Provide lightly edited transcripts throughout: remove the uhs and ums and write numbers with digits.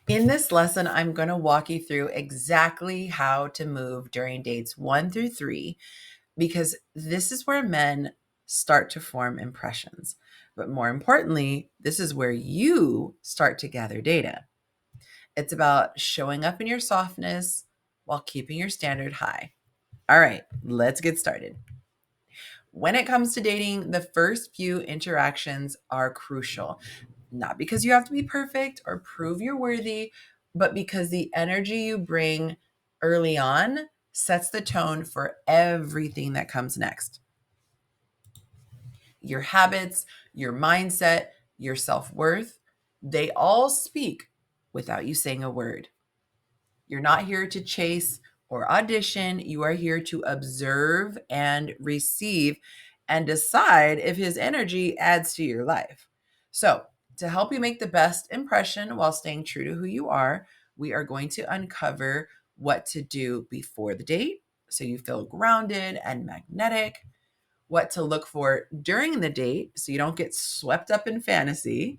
In this lesson, I'm going to walk you through exactly how to move during dates 1 through 3, because this is where men start to form impressions. But more importantly, this is where you start to gather data. It's about showing up in your softness while keeping your standard high. All right, let's get started. When it comes to dating, the first few interactions are crucial, not because you have to be perfect or prove you're worthy, but because the energy you bring early on sets the tone for everything that comes next. Your habits, your mindset, your self worth, they all speak without you saying a word. You're not here to chase or audition. You are here to observe and receive and decide if his energy adds to your life. So, to help you make the best impression while staying true to who you are, we are going to uncover what to do before the date so you feel grounded and magnetic, what to look for during the date so you don't get swept up in fantasy,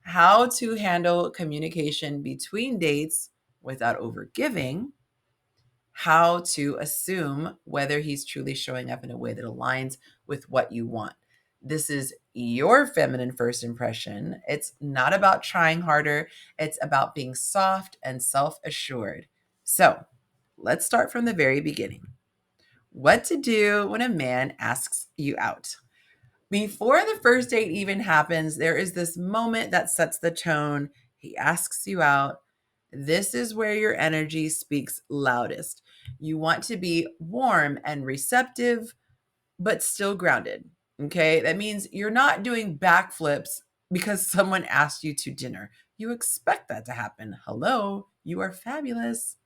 how to handle communication between dates without overgiving, how to assume whether he's truly showing up in a way that aligns with what you want. This is your feminine first impression. It's not about trying harder, it's about being soft and self assured. So let's start from the very beginning. What to do when a man asks you out. Before the first date even happens, there is this moment that sets the tone. He asks you out. This is where your energy speaks loudest. You want to be warm and receptive, but still grounded. Okay. That means you're not doing backflips because someone asked you to dinner. You expect that to happen. Hello, you are fabulous.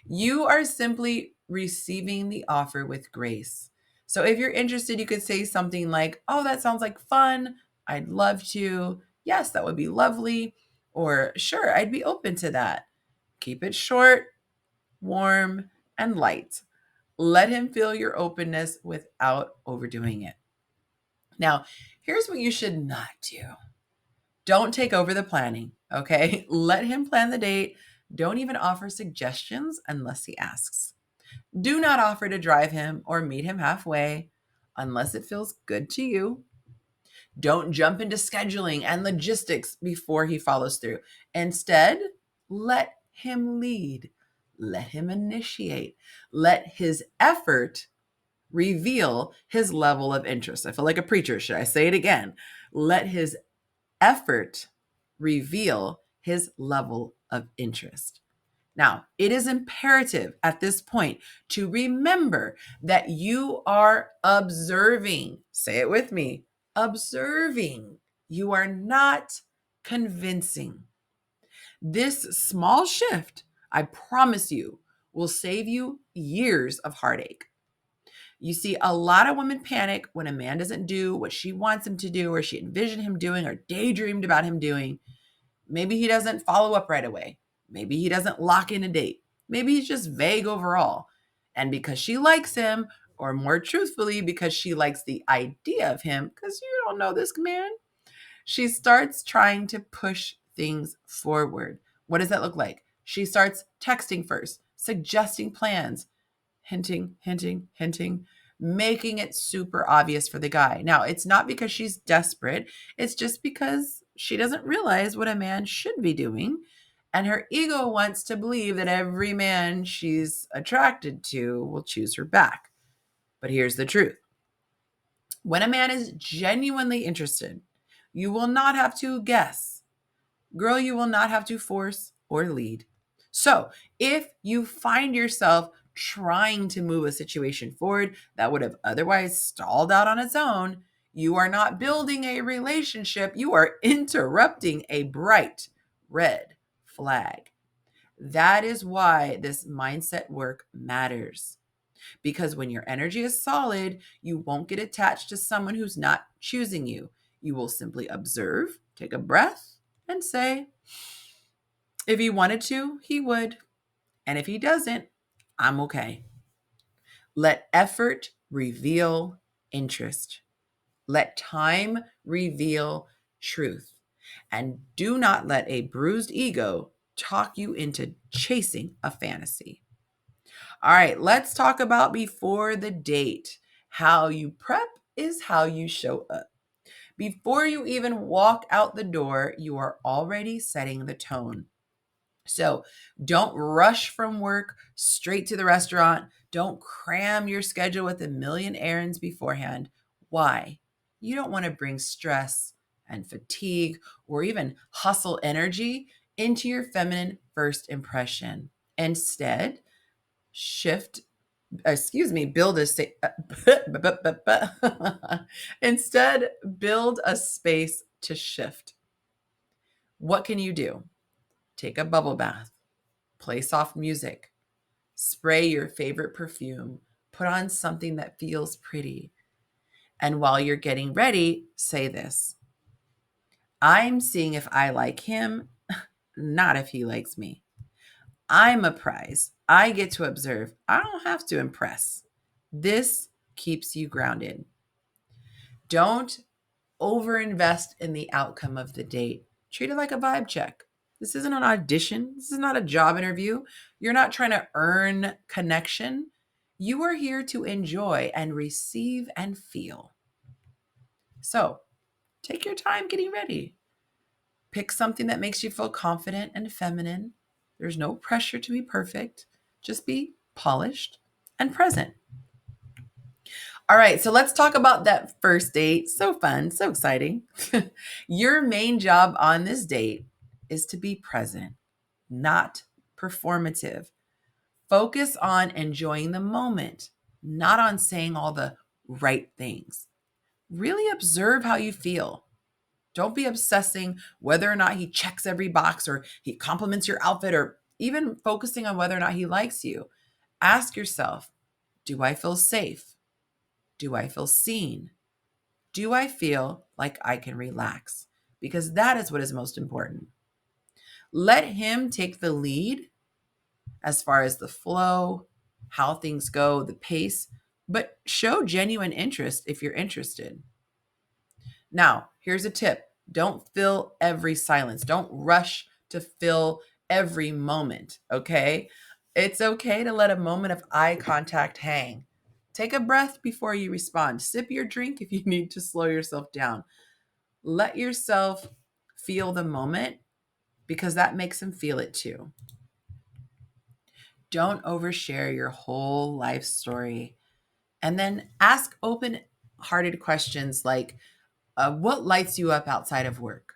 You are simply receiving the offer with grace. So if you're interested, you could say something like, "Oh, that sounds like fun. I'd love to. Yes, that would be lovely." Or, "Sure, I'd be open to that." Keep it short, warm, and light. Let him feel your openness without overdoing it. Now, here's what you should not do. Don't take over the planning, okay? Let him plan the date. Don't even offer suggestions unless he asks. Do not offer to drive him or meet him halfway unless it feels good to you. Don't jump into scheduling and logistics before he follows through. Instead, let him lead. Let him initiate. Let his effort reveal his level of interest. I feel like a preacher. Should I say it again? Let his effort reveal his level of interest. Now, it is imperative at this point to remember that you are observing. Say it with me, observing. You are not convincing. This small shift, I promise you, will save you years of heartache. You see, a lot of women panic when a man doesn't do what she wants him to do, or she envisioned him doing, or daydreamed about him doing. Maybe he doesn't follow up right away. Maybe he doesn't lock in a date. Maybe he's just vague overall. And because she likes him, or more truthfully, because she likes the idea of him, because you don't know this man, she starts trying to push things forward. What does that look like? She starts texting first, suggesting plans, hinting, hinting, hinting, making it super obvious for the guy. Now, it's not because she's desperate, it's just because she doesn't realize what a man should be doing. And her ego wants to believe that every man she's attracted to will choose her back. But here's the truth: when a man is genuinely interested, you will not have to guess. Girl, you will not have to force or lead. So, if you find yourself trying to move a situation forward that would have otherwise stalled out on its own, you are not building a relationship. You are interrupting a bright red flag. That is why this mindset work matters. Because when your energy is solid, you won't get attached to someone who's not choosing you. You will simply observe, take a breath, and say, if he wanted to, he would. And if he doesn't, I'm okay. Let effort reveal interest. Let time reveal truth. And do not let a bruised ego talk you into chasing a fantasy. All right, let's talk about before the date. How you prep is how you show up. Before you even walk out the door, you are already setting the tone. So don't rush from work straight to the restaurant. Don't cram your schedule with a million errands beforehand. Why? You don't want to bring stress and fatigue or even hustle energy into your feminine first impression. Instead, shift, build a instead build a space to shift. What can you do? Take a bubble bath, play soft music, spray your favorite perfume, put on something that feels pretty. And while you're getting ready, say this: I'm seeing if I like him, not if he likes me. I'm a prize. I get to observe. I don't have to impress. This keeps you grounded. Don't overinvest in the outcome of the date. Treat it like a vibe check. This isn't an audition. This is not a job interview. You're not trying to earn connection. You are here to enjoy and receive and feel. So take your time getting ready. Pick something that makes you feel confident and feminine. There's no pressure to be perfect. Just be polished and present. All right, so let's talk about that first date. So fun, so exciting. Your main job on this date is to be present, not performative. Focus on enjoying the moment, not on saying all the right things. Really observe how you feel. Don't be obsessing whether or not he checks every box or he compliments your outfit or even focusing on whether or not he likes you. Ask yourself, do I feel safe? Do I feel seen? Do I feel like I can relax? Because that is what is most important. Let him take the lead as far as the flow, how things go, the pace, but show genuine interest if you're interested. Now, here's a tip. Don't fill every silence. Don't rush to fill every moment, okay? It's okay to let a moment of eye contact hang. Take a breath before you respond. Sip your drink if you need to slow yourself down. Let yourself feel the moment because that makes them feel it too. Don't overshare your whole life story. And then ask open hearted questions like, what lights you up outside of work?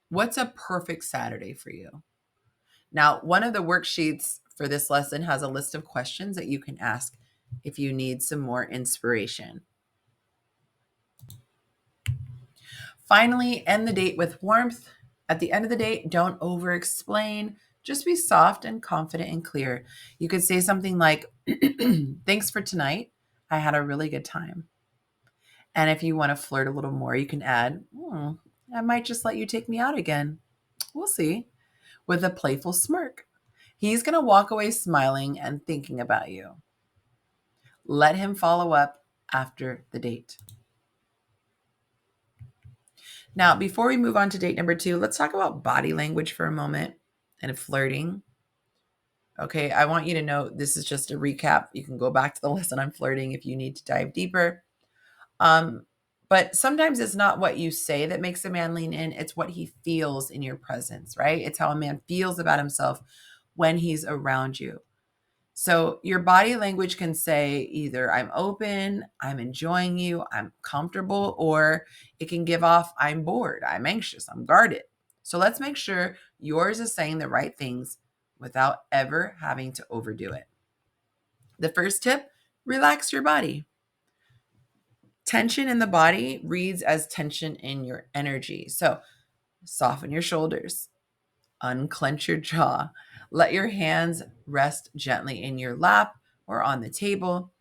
What's a perfect Saturday for you? Now, one of the worksheets for this lesson has a list of questions that you can ask if you need some more inspiration. Finally, end the date with warmth. At the end of the date, don't over explain. Just be soft and confident and clear. You could say something like, thanks for tonight. I had a really good time. And if you want to flirt a little more, you can add, I might just let you take me out again. We'll see. With a playful smirk. He's going to walk away smiling and thinking about you. Let him follow up after the date. Now, before we move on to date number 2, let's talk about body language for a moment and flirting. Okay, I want you to know this is just a recap. You can go back to the lesson on flirting if you need to dive deeper. But sometimes it's not what you say that makes a man lean in. It's what he feels in your presence, right? It's how a man feels about himself when he's around you. So your body language can say either I'm open, I'm enjoying you, I'm comfortable, or it can give off I'm bored, I'm anxious, I'm guarded. So let's make sure yours is saying the right things without ever having to overdo it. The first tip, relax your body. Tension in the body reads as tension in your energy. So soften your shoulders, unclench your jaw. Let your hands rest gently in your lap or on the table.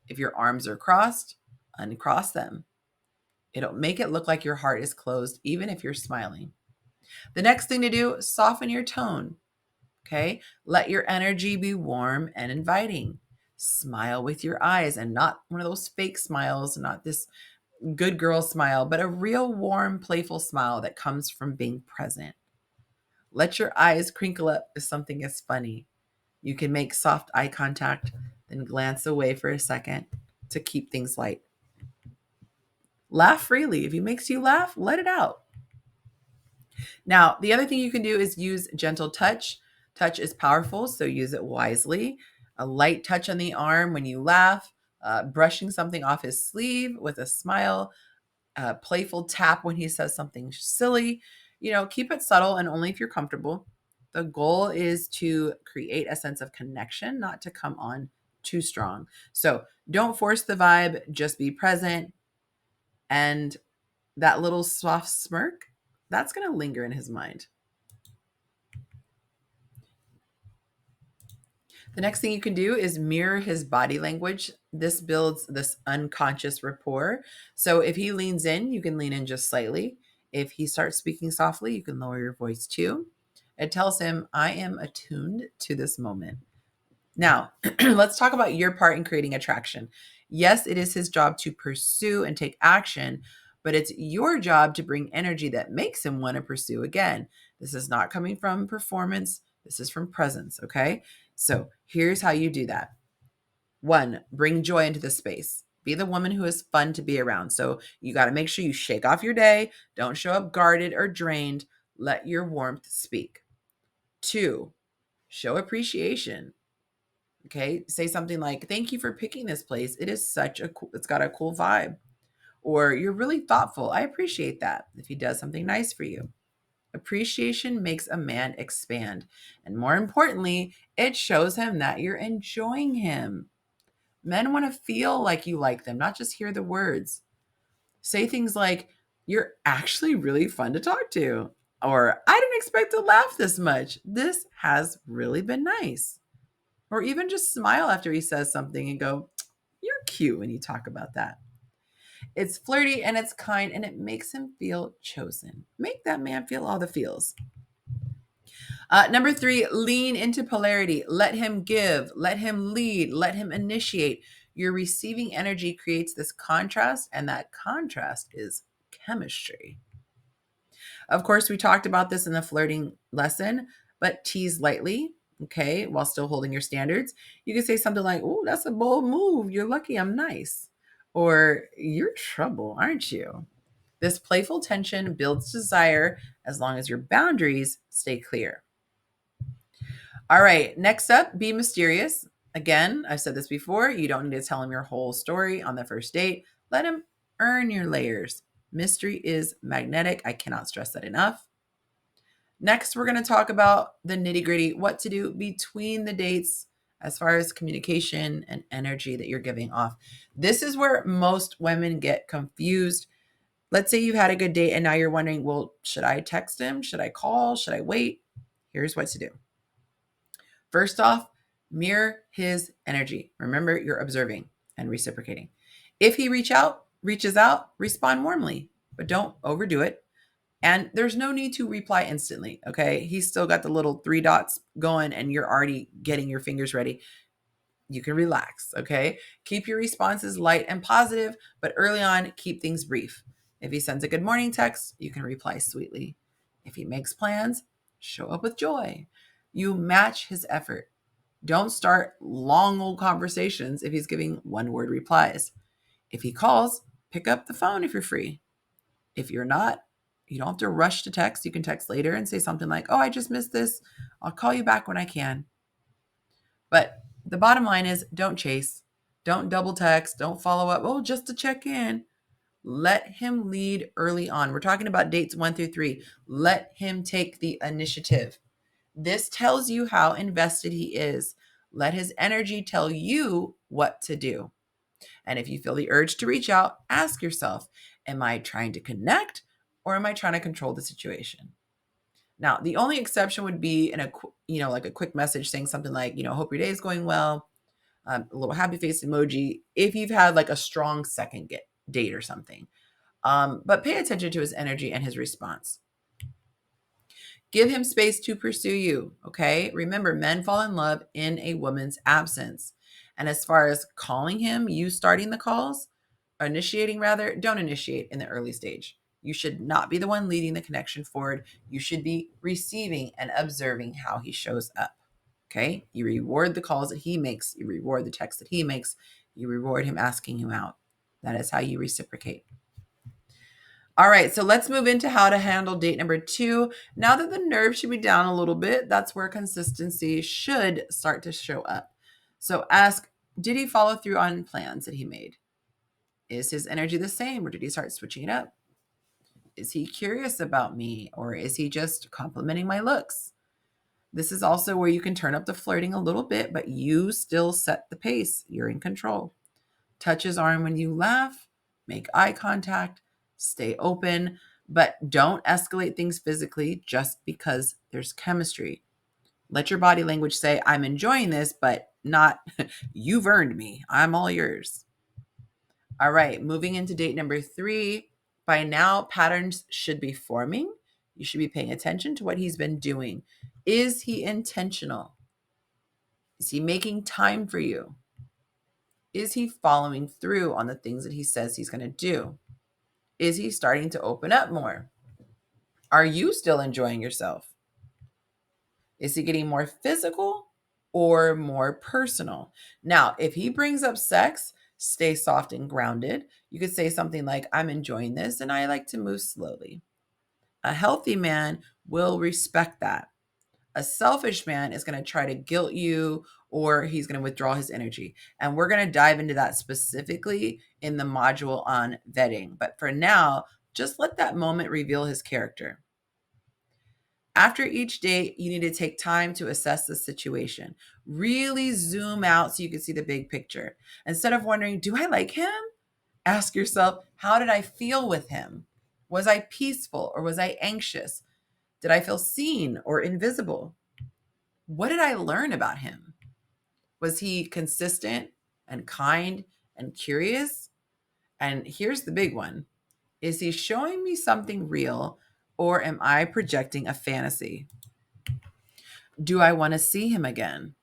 If your arms are crossed, uncross them. It'll make it look like your heart is closed, even if you're smiling. The next thing to do, soften your tone. Okay? Let your energy be warm and inviting. Smile with your eyes and not one of those fake smiles, not this good girl smile, but a real warm, playful smile that comes from being present. Let your eyes crinkle up if something is funny. You can make soft eye contact, then glance away for a second to keep things light. Laugh freely. If he makes you laugh, let it out. Now, the other thing you can do is use gentle touch. Touch is powerful, so use it wisely. A light touch on the arm when you laugh, brushing something off his sleeve with a smile, a playful tap when he says something silly. Keep it subtle and only if you're comfortable. The goal is to create a sense of connection, not to come on too strong. So don't force the vibe, just be present. And that little soft smirk, that's going to linger in his mind. The next thing you can do is mirror his body language. This builds this unconscious rapport. So if he leans in, you can lean in just slightly. If he starts speaking softly, you can lower your voice too. It tells him, I am attuned to this moment. Now, let's talk about your part in creating attraction. Yes, it is his job to pursue and take action, but it's your job to bring energy that makes him want to pursue again. This is not coming from performance. This is from presence, okay? So here's how you do that. 1, bring joy into the space. Be the woman who is fun to be around. So you got to make sure you shake off your day. Don't show up guarded or drained. Let your warmth speak. 2, show appreciation. Okay. Say something like, thank you for picking this place. It is it's got a cool vibe. Or you're really thoughtful. I appreciate that. If he does something nice for you. Appreciation makes a man expand. And more importantly, it shows him that you're enjoying him. Men want to feel like you like them, not just hear the words. Say things like, you're actually really fun to talk to. Or I didn't expect to laugh this much. This has really been nice. Or even just smile after he says something and go, you're cute when you talk about that. It's flirty and it's kind and it makes him feel chosen. Make that man feel all the feels. Number 3, lean into polarity. Let him give, let him lead, let him initiate. Your receiving energy creates this contrast, and that contrast is chemistry. Of course, we talked about this in the flirting lesson, but tease lightly, okay, while still holding your standards. You can say something like, oh, that's a bold move. You're lucky I'm nice. Or you're trouble, aren't you? This playful tension builds desire as long as your boundaries stay clear. All right, next up, be mysterious. Again, I've said this before, you don't need to tell him your whole story on the first date. Let him earn your layers. Mystery is magnetic. I cannot stress that enough. Next, we're going to talk about the nitty-gritty, what to do between the dates as far as communication and energy that you're giving off. This is where most women get confused. Let's say you've had a good date and now you're wondering, well, should I text him? Should I call? Should I wait? Here's what to do. First off, mirror his energy. Remember, you're observing and reciprocating. If he reaches out, respond warmly, but don't overdo it. And there's no need to reply instantly, okay? He's still got the little 3 dots going and you're already getting your fingers ready. You can relax, okay? Keep your responses light and positive, but early on, keep things brief. If he sends a good morning text, you can reply sweetly. If he makes plans, show up with joy. You match his effort. Don't start long old conversations if he's giving one-word replies. If he calls, pick up the phone if you're free. If you're not, you don't have to rush to text. You can text later and say something like, oh, I just missed this. I'll call you back when I can. But the bottom line is don't chase. Don't double text. Don't follow up. Oh, just to check in. Let him lead early on. We're talking about dates 1 through 3. Let him take the initiative. This tells you how invested he is. Let his energy tell you what to do. And if you feel the urge to reach out, ask yourself, am I trying to connect or am I trying to control the situation? Now, the only exception would be in like a quick message saying something like, hope your day is going well, a little happy face emoji, if you've had like a strong second date or something. But pay attention to his energy and his response. Give him space to pursue you, okay? Remember, men fall in love in a woman's absence. And as far as calling him, you starting the calls, initiating rather, don't initiate in the early stage. You should not be the one leading the connection forward. You should be receiving and observing how he shows up. Okay? You reward the calls that he makes. You reward the text that he makes. You reward him asking you out. That is how you reciprocate. All right, so let's move into how to handle date number 2. Now that the nerve should be down a little bit, that's where consistency should start to show up. So ask, did he follow through on plans that he made? Is his energy the same, or did he start switching it up? Is he curious about me, or is he just complimenting my looks? This is also where you can turn up the flirting a little bit, but you still set the pace. You're in control. Touch his arm when you laugh, make eye contact, stay open, but don't escalate things physically just because there's chemistry. Let your body language say, I'm enjoying this, but not, you've earned me. I'm all yours. All right, moving into date number 3. By now, patterns should be forming. You should be paying attention to what he's been doing. Is he intentional? Is he making time for you? Is he following through on the things that he says he's going to do? Is he starting to open up more? Are you still enjoying yourself? Is he getting more physical or more personal? Now, if he brings up sex, stay soft and grounded. You could say something like, I'm enjoying this and I like to move slowly. A healthy man will respect that. A selfish man is going to try to guilt you, or he's going to withdraw his energy. And we're going to dive into that specifically in the module on vetting. But for now, just let that moment reveal his character. After each date, you need to take time to assess the situation. Really zoom out so you can see the big picture. Instead of wondering, do I like him? Ask yourself, how did I feel with him? Was I peaceful or was I anxious? Did I feel seen or invisible? What did I learn about him? Was he consistent and kind and curious? And here's the big one. Is he showing me something real, or am I projecting a fantasy? Do I want to see him again?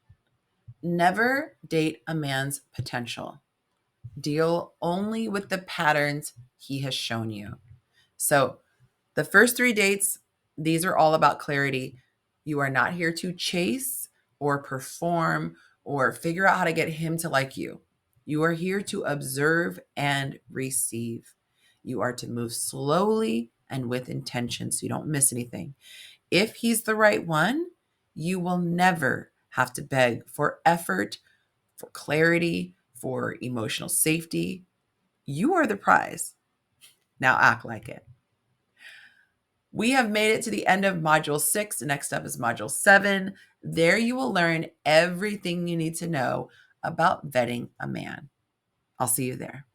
Never date a man's potential. Deal only with the patterns he has shown you. So the first 3 dates, these are all about clarity. You are not here to chase or perform or figure out how to get him to like you. You are here to observe and receive. You are to move slowly and with intention so you don't miss anything. If he's the right one, you will never have to beg for effort, for clarity, for emotional safety. You are the prize. Now act like it. We have made it to the end of Module 6. Next up is Module 7. There you will learn everything you need to know about vetting a man. I'll see you there.